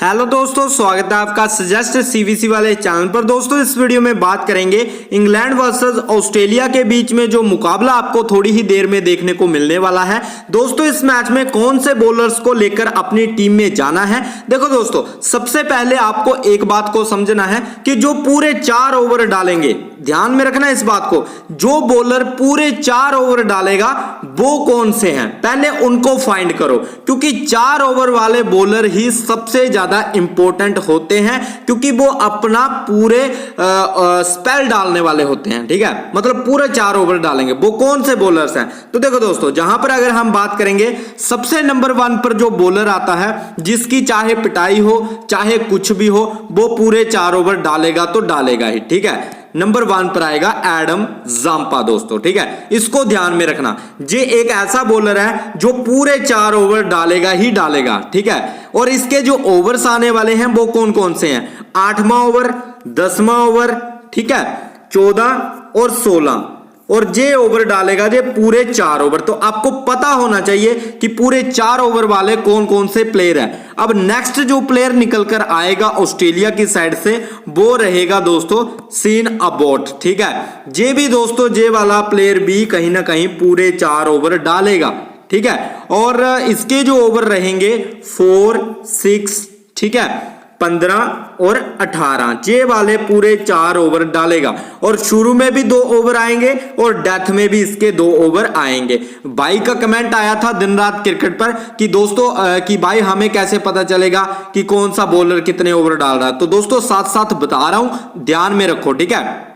Hello दोस्तों, स्वागत है आपका सजेस्ट सीवीसी वाले चैनल पर। दोस्तों इस वीडियो में बात करेंगे इंग्लैंड वर्सेस ऑस्ट्रेलिया के बीच में जो मुकाबला आपको थोड़ी ही देर में देखने को मिलने वाला है। दोस्तों इस मैच में कौन से बॉलर्स को लेकर अपनी टीम में जाना है। देखो दोस्तों, सबसे पहले आपको एक बात को समझना है कि जो पूरे 4 ओवर डालेंगे, ध्यान में रखना इस बात को, जो बॉलर पूरे 4 ओवर डालेगा वो कौन से हैं, पहले उनको फाइंड करो, क्योंकि 4 ओवर वाले बॉलर ही सबसे ज्यादा इंपॉर्टेंट होते हैं, क्योंकि वो अपना पूरे स्पेल डालने वाले होते हैं। ठीक है, मतलब पूरे 4 ओवर डालेंगे। वो कौन से बॉलर्स हैं, तो देखो दोस्तों, जहां पर अगर हम बात करेंगे, सबसे नंबर 1 पर जो बॉलर आता है, जिसकी चाहे पिटाई हो चाहे कुछ भी हो, वो पूरे 4 ओवर डालेगा तो डालेगा ही। ठीक है, नंबर 1 पर आएगा एडम जांपा दोस्तों। ठीक है, इसको ध्यान में रखना, ये एक ऐसा बॉलर है जो पूरे 4 ओवर डालेगा ही डालेगा। ठीक है, और इसके जो ओवर्स आने वाले हैं वो कौन कौन से हैं, 8वां ओवर, 10वां ओवर, ठीक है, 14 और 16, और जे ओवर डालेगा जे पूरे 4 ओवर। तो आपको पता होना चाहिए कि पूरे 4 ओवर वाले कौन कौन से प्लेयर हैं। अब नेक्स्ट जो प्लेयर निकल कर आएगा ऑस्ट्रेलिया की साइड से, वो रहेगा दोस्तों सीन अबॉट। ठीक है, जे भी दोस्तों, जे वाला प्लेयर भी कहीं ना कहीं पूरे 4 ओवर डालेगा। ठीक है, और इसके जो ओवर रहेंगे 4, 6, ठीक है, 15 और 18, जे वाले पूरे 4 ओवर डालेगा। और शुरू में भी 2 ओवर आएंगे और डेथ में भी इसके 2 ओवर आएंगे। भाई का कमेंट आया था दिन रात क्रिकेट पर कि दोस्तों कि भाई हमें कैसे पता चलेगा कि कौन सा बॉलर कितने ओवर डाल रहा है। तो दोस्तों साथ साथ बता रहा हूं, ध्यान में रखो। ठीक है,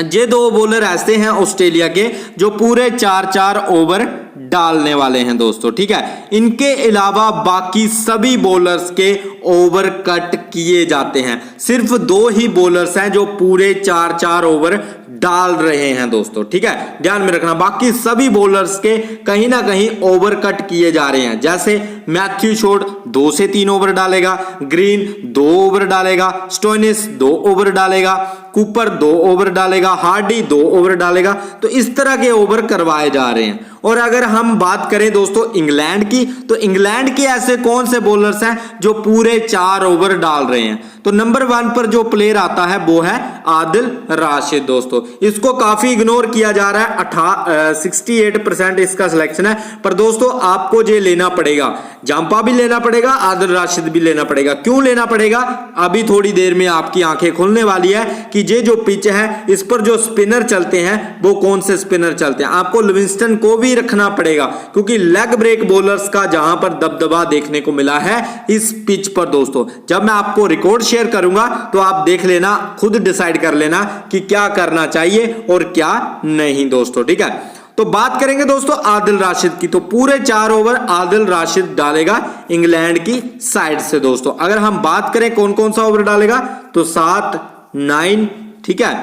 ये 2 बॉलर ऐसे हैं ऑस्ट्रेलिया के जो पूरे 4-4 ओवर डालने वाले हैं दोस्तों। ठीक है, इनके अलावा बाकी सभी बॉलर्स के ओवर कट किए जाते हैं। सिर्फ 2 ही बॉलर्स हैं जो पूरे 4-4 ओवर डाल रहे हैं दोस्तों। ठीक है, ध्यान में रखना, बाकी सभी बॉलर्स के कहीं ना कहीं ओवर कट किए जा रहे हैं। जैसे मैथ्यू शॉर्ट 2 से 3 ओवर डालेगा, ग्रीन 2 ओवर डालेगा, स्टोइनिस 2 ओवर डालेगा, कूपर 2 ओवर डालेगा, हार्डी 2 ओवर डालेगा। तो इस तरह के ओवर करवाए जा रहे हैं। और अगर हम बात करें दोस्तों इंग्लैंड की, तो इंग्लैंड के ऐसे कौन से बॉलर्स हैं जो पूरे 4 ओवर डाल रहे हैं। तो नंबर 1 पर जो प्लेयर आता है वो है आदिल राशिद दोस्तों। इसको काफी इग्नोर किया जा रहा है, 68% इसका सिलेक्शन है। पर दोस्तों आपको ये लेना पड़ेगा, जांपा भी लेना पड़ेगा, आदिल राशिद भी लेना पड़ेगा। क्यों लेना पड़ेगा, अभी थोड़ी देर में आपकी आंखें खुलने वाली है कि ये जो पिच है इस पर जो स्पिनर चलते हैं वो कौन से स्पिनर चलते हैं। आपको लिविंगस्टन को भी रखना पड़ेगा, क्योंकि लेग ब्रेक बॉलर्स का जहां पर दबदबा देखने को मिला है इस पिच पर दोस्तों। जब मैं आपको रिकॉर्ड शेयर करूंगा तो आप देख लेना, खुद डिसाइड कर लेना कि क्या करना चाहिए और क्या नहीं दोस्तों। ठीक है, तो बात करेंगे दोस्तों आदिल राशिद की, तो पूरे 4 ओवर आदिल राशिद डालेगा इंग्लैंड की साइड से दोस्तों। अगर हम बात करें कौन कौन सा ओवर डालेगा, तो 7, 9, ठीक है,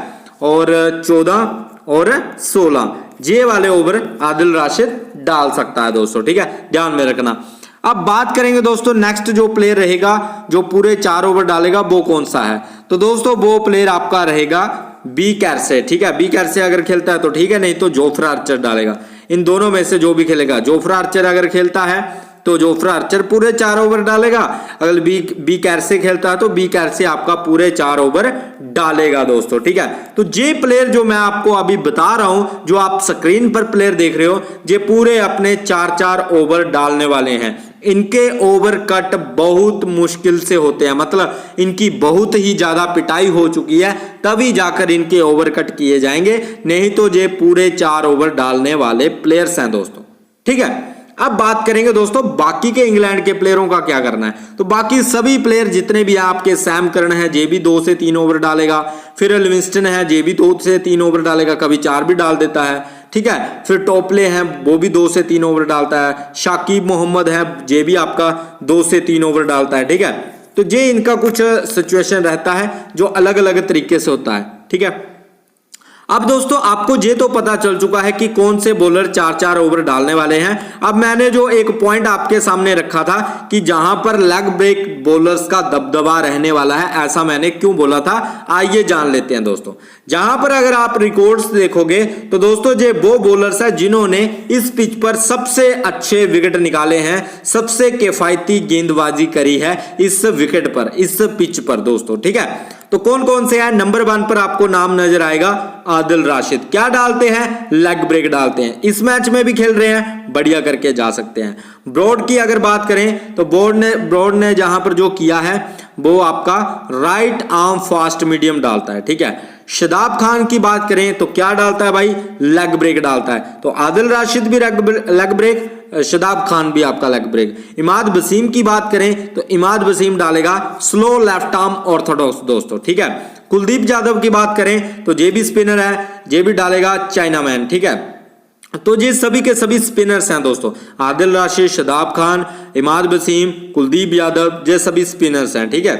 और 14 और 16, जे वाले ओवर आदिल राशिद डाल सकता है दोस्तों। ठीक है, ध्यान में रखना। अब बात करेंगे दोस्तों नेक्स्ट जो प्लेयर रहेगा जो पूरे 4 ओवर डालेगा वो कौन सा है, तो दोस्तों वो प्लेयर आपका रहेगा बी कैरसे। ठीक है, बी कैरसे अगर खेलता है तो ठीक है, नहीं तो जोफ्रा आर्चर डालेगा। इन दोनों में से जो भी खेलेगा, जोफ्रा आर्चर अगर खेलता है तो जोफ्रा आर्चर पूरे 4 ओवर डालेगा, अगर बी कैरसे खेलता है तो बी कैरसे आपका पूरे 4 ओवर डालेगा दोस्तों। ठीक है, तो ये प्लेयर जो मैं आपको अभी बता रहा हूं, जो आप स्क्रीन पर प्लेयर देख रहे हो, ये पूरे अपने 4-4 ओवर डालने वाले हैं। इनके ओवर कट बहुत मुश्किल से होते हैं, मतलब इनकी बहुत ही ज्यादा पिटाई हो चुकी है, तभी जाकर इनके ओवर कट किए जाएंगे, नहीं तो ये पूरे 4 ओवर डालने वाले प्लेयर्स हैं दोस्तों। ठीक है, अब बात करेंगे दोस्तों बाकी के इंग्लैंड के प्लेयरों का क्या करना है। तो बाकी सभी प्लेयर जितने भी आपके, सैम करन है जे भी 2 से 3 ओवर डालेगा, फिर लिविंगस्टन है जे भी 2 से 3 ओवर डालेगा, कभी 4 भी डाल देता है। ठीक है, फिर टॉपले है वो भी 2 से 3 ओवर डालता है, शाकिब मोहम्मद है जे भी आपका 2 से 3 ओवर डालता है। ठीक है, तो ये इनका कुछ सिचुएशन रहता है जो अलग अलग तरीके से होता है। ठीक है, अब दोस्तों आपको ये तो पता चल चुका है कि कौन से बॉलर 4-4 ओवर डालने वाले हैं। अब मैंने जो एक पॉइंट आपके सामने रखा था कि जहां पर लेग ब्रेक बॉलर्स का दबदबा रहने वाला है, ऐसा मैंने क्यों बोला था, आइए जान लेते हैं दोस्तों। जहां पर अगर आप रिकॉर्ड्स देखोगे तो दोस्तों ये वो बॉलर्स है जिन्होंने इस पिच पर सबसे अच्छे विकेट निकाले हैं, सबसे किफायती गेंदबाजी करी है इस विकेट पर, इस पिच पर दोस्तों, ठीक है। तो कौन कौन से हैं? नंबर 1 पर आपको नाम नजर आएगा आदिल राशिद। क्या डालते हैं? लेग ब्रेक डालते हैं। इस मैच में भी खेल रहे हैं, बढ़िया करके जा सकते हैं। ब्रॉड की अगर बात करें तो ब्रॉड ने जहां पर जो किया है वो आपका राइट आर्म फास्ट मीडियम डालता है, ठीक है। शादाब खान की बात करें तो क्या डालता है भाई? लेग ब्रेक डालता है। तो आदिल राशिद भी लेग ब्रेक, शादाब खान भी आपका लेग ब्रेक। इमाद वसीम की बात करें तो इमाद वसीम डालेगा स्लो लेफ्ट आर्म ऑर्थोडॉक्स दोस्तों, ठीक है। कुलदीप यादव की बात करें तो ये भी स्पिनर है, ये भी डालेगा चाइना मैन, ठीक है। तो ये सभी के सभी स्पिनर्स हैं दोस्तों, आदिल राशिद, शादाब खान, इमाद वसीम, कुलदीप यादव, ये सभी स्पिनर्स हैं, ठीक है।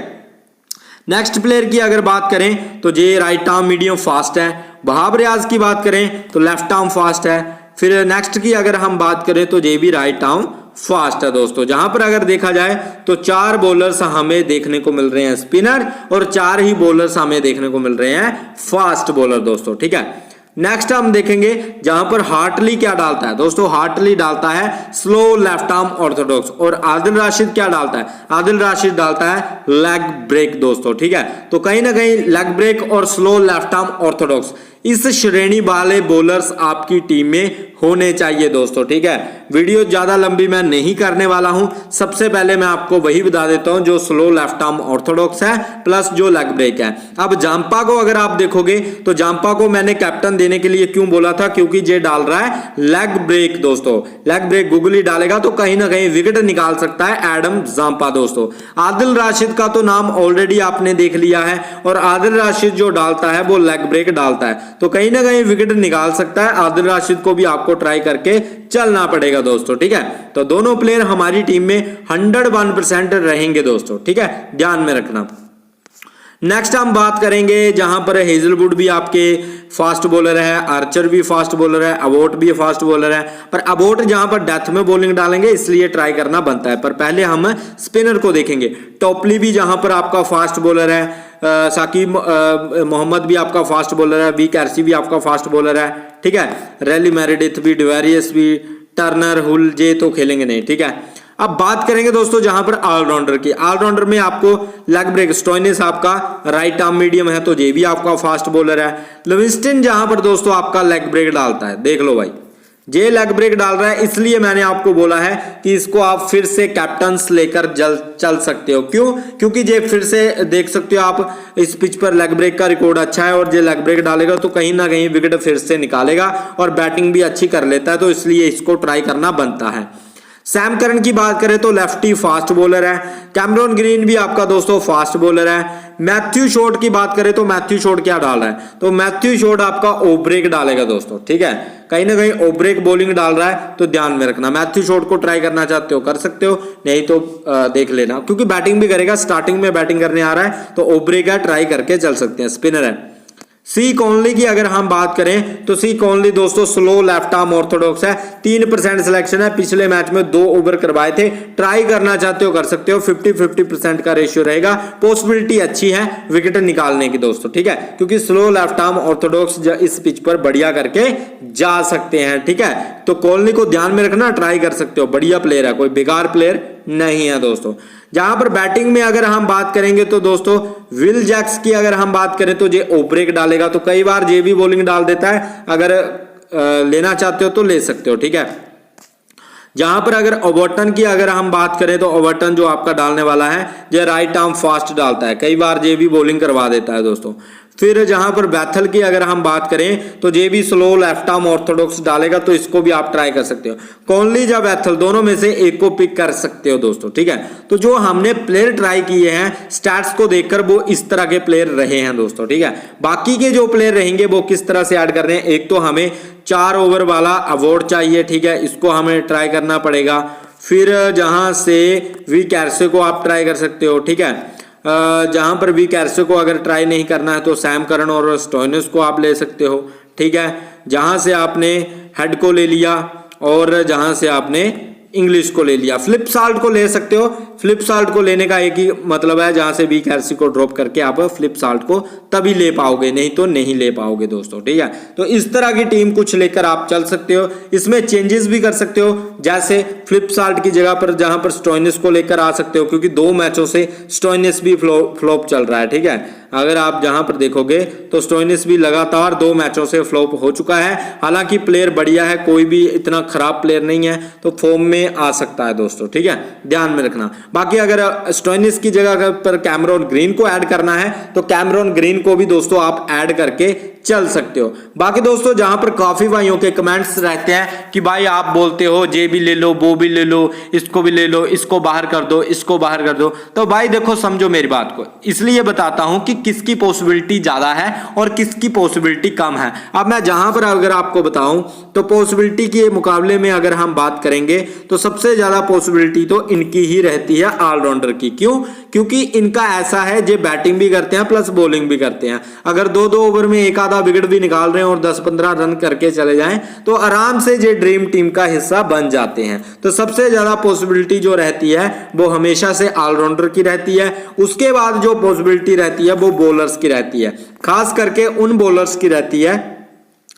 नेक्स्ट प्लेयर की अगर बात करें तो ये राइट आर्म मीडियम फास्ट है। वहाब रियाज की बात करें तो लेफ्ट आर्म फास्ट है। फिर नेक्स्ट की अगर हम बात करें तो ये भी राइट आर्म फास्ट है दोस्तों। जहां पर अगर देखा जाए तो 4 बॉलर्स हमें देखने को मिल रहे हैं स्पिनर और 4 ही बॉलर्स हमें देखने को मिल रहे हैं फास्ट बॉलर दोस्तों, ठीक है। नेक्स्ट हम देखेंगे जहां पर हार्टली क्या डालता है दोस्तों, हार्टली डालता है स्लो लेफ्ट आर्म ऑर्थोडॉक्स। और आदिल राशिद क्या डालता है? आदिल राशिद डालता है लेग ब्रेक दोस्तों, ठीक है। तो कहीं ना कहीं लेग ब्रेक और स्लो लेफ्ट आर्म ऑर्थोडॉक्स इस श्रेणी वाले बॉलर्स आपकी टीम में होने चाहिए दोस्तों, ठीक है। वीडियो ज्यादा लंबी मैं नहीं करने वाला हूं, सबसे पहले मैं आपको वही बता देता हूं जो स्लो लेफ्ट आर्म ऑर्थोडॉक्स है प्लस जो लेग ब्रेक है। अब जांपा को अगर आप देखोगे तो जांपा को मैंने कैप्टन देने के लिए क्यों बोला था, क्योंकि ये डाल रहा है लेग ब्रेक दोस्तों। लेग ब्रेक गुगली डालेगा तो कहीं ना कहीं विकेट निकाल सकता है एडम जांपा दोस्तों। आदिल राशिद का तो नाम ऑलरेडी आपने देख लिया है और आदिल राशिद जो डालता है वो लेग ब्रेक डालता है, तो कहीं ना कहीं विकेट निकाल सकता है। आदिल राशिद को भी आपको ट्राई करके चलना पड़ेगा दोस्तों, ठीक है। तो दोनों प्लेयर हमारी टीम में 101% रहेंगे दोस्तों, ठीक है, ध्यान में रखना। नेक्स्ट हम बात करेंगे जहां पर हेजलवुड भी आपके फास्ट बॉलर है, आर्चर भी फास्ट बॉलर है, अबोट भी फास्ट बॉलर है। पर अबोट जहां पर डेथ में बॉलिंग डालेंगे इसलिए ट्राई करना बनता है। पर पहले हम स्पिनर को देखेंगे। टॉपली भी जहां पर आपका फास्ट बॉलर है, साकिब मोहम्मद भी आपका फास्ट बॉलर है, वी कैर्सी भी आपका फास्ट बॉलर है, ठीक है। रैली मैरिडिथ भी, डिवेरियस भी, टर्नर, हुल, जे तो खेलेंगे नहीं, ठीक है। अब बात करेंगे दोस्तों जहां पर ऑलराउंडर की। ऑलराउंडर में आपको लेग ब्रेक, स्टोइनिस आपका राइट आर्म मीडियम है तो ये भी आपका फास्ट बॉलर है। लिविंगस्टन जहां पर दोस्तों आपका लेग ब्रेक डालता है, देख लो भाई, ये लेग ब्रेक डाल रहा है, इसलिए मैंने आपको बोला है कि इसको आप फिर से कैप्टन्स लेकर चल सकते हो। क्यों? क्योंकि ये फिर से देख सकते हो आप, इस पिच पर लेग ब्रेक का रिकॉर्ड अच्छा है और ये लेग ब्रेक डालेगा तो कहीं ना कहीं विकेट फिर से निकालेगा और बैटिंग भी अच्छी कर लेता है, तो इसलिए इसको ट्राई करना बनता है। सैम करन की बात करें तो लेफ्टी फास्ट बॉलर है। कैमरॉन ग्रीन भी आपका दोस्तों फास्ट बॉलर है। मैथ्यू शॉट की बात करें तो मैथ्यू शॉट क्या डाल रहा है, तो मैथ्यू शॉट आपका ऑफ ब्रेक डालेगा दोस्तों, ठीक है। कहीं ना कहीं ऑफ ब्रेक बॉलिंग डाल रहा है तो ध्यान में रखना। मैथ्यू शॉट को ट्राई करना चाहते हो कर सकते हो, नहीं तो देख लेना, क्योंकि बैटिंग भी करेगा, स्टार्टिंग में बैटिंग करने आ रहा है तो ऑफ ब्रेक है, ट्राई करके चल सकते हैं। स्पिनर है। सी कॉनली की अगर हम बात करें तो सी कॉनली दोस्तों स्लो लेफ्ट आर्म ऑर्थोडॉक्स है। 3% सिलेक्शन है, पिछले मैच में 2 ओवर करवाए थे, ट्राई करना चाहते हो कर सकते हो। 50-50% का रेशियो रहेगा, पॉसिबिलिटी अच्छी है विकेट निकालने की दोस्तों, ठीक है, क्योंकि स्लो लेफ्ट आर्म ऑर्थोडॉक्स इस पिच पर बढ़िया करके जा सकते हैं, ठीक है। तो कॉनली को ध्यान में रखना, ट्राई कर सकते हो, बढ़िया प्लेयर है, कोई बेकार प्लेयर नहीं है दोस्तों। जहां पर बैटिंग में अगर हम बात करेंगे तो दोस्तों विल जैक्स की अगर हम बात करें तो ये ऑफ ब्रेक डालेगा, तो कई बार ये भी बॉलिंग डाल देता है, अगर लेना चाहते हो तो ले सकते हो, ठीक है। जहां पर अगर ओवर्टन की अगर हम बात करें तो ओवर्टन जो आपका डालने वाला है ये राइट आर्म फास्ट डालता है, कई बार ये भी बॉलिंग करवा देता है दोस्तों। फिर जहां पर बैथल की अगर हम बात करें तो ये भी स्लो लेफ्ट आर्म ऑर्थोडॉक्स डालेगा, तो इसको भी आप ट्राई कर सकते हो। कॉनली या बैथल दोनों में से एक को पिक कर सकते हो दोस्तों, ठीक है। तो जो हमने प्लेयर ट्राई किए हैं स्टैट्स को देखकर वो इस तरह के प्लेयर रहे हैं दोस्तों, ठीक है। बाकी के जो प्लेयर रहेंगे वो किस तरह से ऐड कर रहे हैं, एक तो हमें 4 ओवर वाला अवार्ड चाहिए, ठीक है, इसको हमें ट्राई करना पड़ेगा। फिर जहां से वी कैर्से को आप ट्राई कर सकते हो, ठीक है। जहां पर वी कैर्से को अगर ट्राई नहीं करना है तो सैम करन और स्टोइनिस को आप ले सकते हो, ठीक है, जहां से आपने हेड को ले लिया और जहां से आपने इंग्लिश को ले लिया। फ्लिप साल्ट को ले सकते हो, फ्लिप साल्ट को लेने का एक ही मतलब है, जहां से वीक हेरेसी को ड्रॉप करके आप फ्लिप साल्ट को तभी ले पाओगे, नहीं तो नहीं ले पाओगे दोस्तों, ठीक है। तो इस तरह की टीम कुछ लेकर आप चल सकते हो। इसमें चेंजेस भी कर सकते हो, जैसे फ्लिप साल्ट की जगह पर जहां पर स्टोइनिस को लेकर आ सकते हो, क्योंकि 2 मैचों से स्टोइनिस भी फ्लॉप चल रहा है, ठीक है। अगर आप जहां पर देखोगे तो स्टोइनिस भी लगातार 2 मैचों से फ्लॉप हो चुका है। हालांकि प्लेयर बढ़िया है, कोई भी इतना खराब प्लेयर नहीं है, तो फॉर्म में आ सकता है दोस्तों, ठीक है, ध्यान में रखना। बाकी अगर स्टोइनिस की जगह पर कैमरॉन ग्रीन को ऐड करना है तो कैमरॉन ग्रीन को भी दोस्तों आप ऐड करके चल सकते हो। बाकी दोस्तों जहां पर काफी भाइयों के कमेंट्स रहते हैं कि भाई आप बोलते हो जे भी ले लो, वो भी ले लो, इसको भी ले लो, इसको बाहर कर दो, इसको बाहर कर दो, तो भाई देखो समझो मेरी बात को, इसलिए बताता हूं कि किसकी पॉसिबिलिटी ज्यादा है और किसकी पॉसिबिलिटी कम है। अब मैं जहां पर अगर आपको बताऊं तो पॉसिबिलिटी के मुकाबले में अगर हम बात करेंगे तो सबसे ज्यादा पॉसिबिलिटी तो इनकी ही रहती है, ऑलराउंडर की। क्यों? क्योंकि इनका ऐसा है, जे बैटिंग भी करते हैं प्लस बॉलिंग भी करते हैं। अगर 2-2 ओवर में एक आधा विकेट भी निकाल रहे हैं और 10-15 रन करके चले जाएं तो आराम से जे ड्रीम टीम का हिस्सा बन जाते हैं। तो सबसे ज्यादा पॉसिबिलिटी जो रहती है वो हमेशा से ऑलराउंडर की रहती है। उसके बाद जो पॉसिबिलिटी रहती है वो बॉलर्स की रहती है, खास करके उन बॉलर्स की रहती है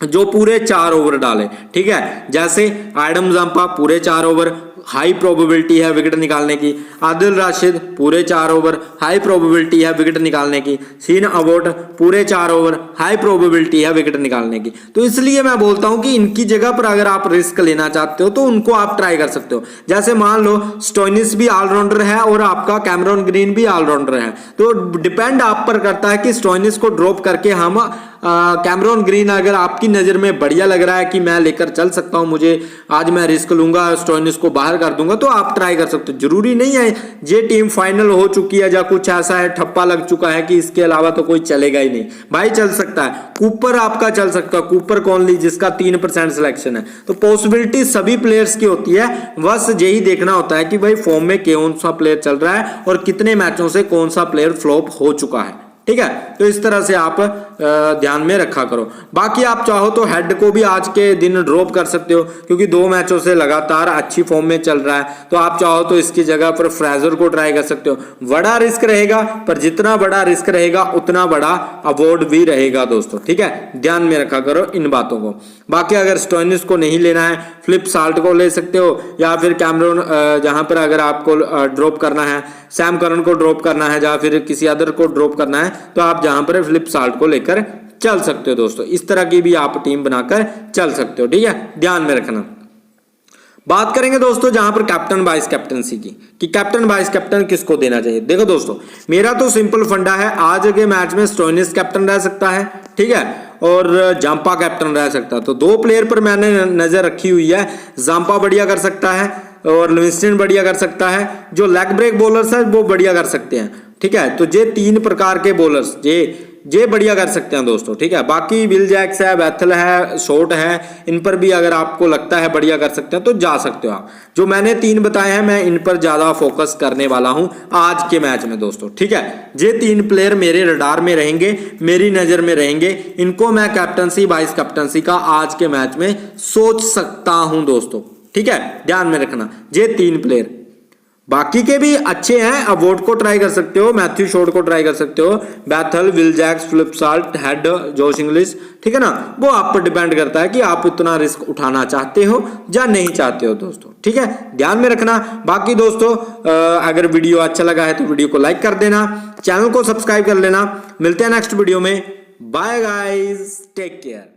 जो पूरे 4 ओवर डाले, ठीक है। जैसे एडम जांपा पूरे 4 ओवर, हाई प्रोबेबिलिटी है विकेट निकालने की। आदिल राशिद पूरे 4 ओवर, हाई प्रोबेबिलिटी है विकेट निकालने की। सीन अबॉट पूरे 4 ओवर, हाई प्रोबेबिलिटी है विकेट निकालने की। तो इसलिए मैं बोलता हूं कि इनकी जगह पर अगर आप रिस्क लेना चाहते हो तो उनको आप ट्राई कर सकते हो। जैसे मान लो स्टोइनिस भी ऑलराउंडर है और आपका कैमरॉन ग्रीन भी ऑलराउंडर है, तो डिपेंड आप पर करता है कि स्टोइनिस को ड्रॉप करके हम कैमरॉन ग्रीन अगर आपकी नजर में बढ़िया लग रहा है कि मैं लेकर चल सकता हूं, मुझे आज मैं रिस्क लूंगा, स्टोइनिस को बाहर कर दूंगा, तो आप ट्राई कर सकते हो। जरूरी नहीं है ये टीम फाइनल हो चुकी है या कुछ ऐसा है, ठप्पा लग चुका है कि इसके अलावा तो कोई चलेगा ही नहीं। भाई चल सकता है, कूपर आपका चल सकता है, कूपर कॉनली जिसका 3% सिलेक्शन है। तो पॉसिबिलिटी सभी प्लेयर्स की होती है, बस यही देखना होता है कि भाई फॉर्म में कौन सा प्लेयर चल रहा है और कितने मैचों से कौन सा प्लेयर फ्लॉप हो चुका है, ठीक है। तो इस तरह से आप ध्यान में रखा करो। बाकी आप चाहो तो हेड को भी आज के दिन ड्रॉप कर सकते हो, क्योंकि 2 मैचों से लगातार अच्छी फॉर्म में चल रहा है। तो आप चाहो तो इसकी जगह पर फ्रेजर को ट्राई कर सकते हो। बड़ा रिस्क रहेगा, पर जितना बड़ा रिस्क रहेगा उतना बड़ा अवार्ड भी रहेगा दोस्तों, ठीक है, ध्यान में रखा करो इन बातों को। बाकी अगर स्टोइनिस को नहीं लेना है, फ्लिप साल्ट को ले सकते हो, या फिर कैमरॉन जहां पर अगर आपको ड्रॉप करना है, सैम करन को ड्रॉप करना है या फिर किसी अदर को ड्रॉप करना है, तो आप जहां पर फ्लिप साल्ट को लेकर चल सकते हो दोस्तों। इस तरह की भी आप टीम बनाकर चल सकते हो, ठीक है, ध्यान में रखना। बात करेंगे दोस्तों जहां पर कैप्टन वाइस कैप्टनसी की, कि कैप्टन वाइस कैप्टन किसको देना चाहिए। देखो दोस्तों मेरा तो सिंपल फंडा है, आज के मैच में स्टोइनिस कैप्टन रह सकता है, ठीक है, और जांपा कैप्टन रह सकता है। तो 2 प्लेयर पर मैंने नजर रखी हुई है, जांपा बढ़िया कर सकता है और लिविंगस्टन बढ़िया कर सकता है। जो लेग ब्रेक बॉलर्स है वो बढ़िया कर सकते हैं, ठीक है। तो ये 3 प्रकार के बॉलर्स जे बढ़िया कर सकते हैं दोस्तों, ठीक है। बाकी विल जैक्स है, बैथल है, शॉर्ट है, इन पर भी अगर आपको लगता है बढ़िया कर सकते हैं तो जा सकते हो आप। जो मैंने 3 बताए हैं मैं इन पर ज्यादा फोकस करने वाला हूं आज के मैच में दोस्तों, ठीक है। ये 3 प्लेयर मेरे रडार में रहेंगे, मेरी नजर में रहेंगे, इनको मैं कैप्टनसी वाइस कैप्टनसी का आज के मैच में सोच सकता हूं दोस्तों, ठीक है, ध्यान में रखना। ये 3 प्लेयर, बाकी के भी अच्छे हैं, अवॉर्ड को ट्राई कर सकते हो, मैथ्यू शॉर्ट को ट्राई कर सकते हो, Bethel, Will Jacks, flip salt, head, जोश इंग्लिश, ठीक है ना। वो आप पर डिपेंड करता है कि आप इतना रिस्क उठाना चाहते हो या नहीं चाहते हो दोस्तों, ठीक है, ध्यान में रखना। बाकी दोस्तों अगर वीडियो अच्छा लगा है तो वीडियो को लाइक कर देना, चैनल को सब्सक्राइब कर लेना। मिलते हैं नेक्स्ट वीडियो में, बाय गाइस, टेक केयर।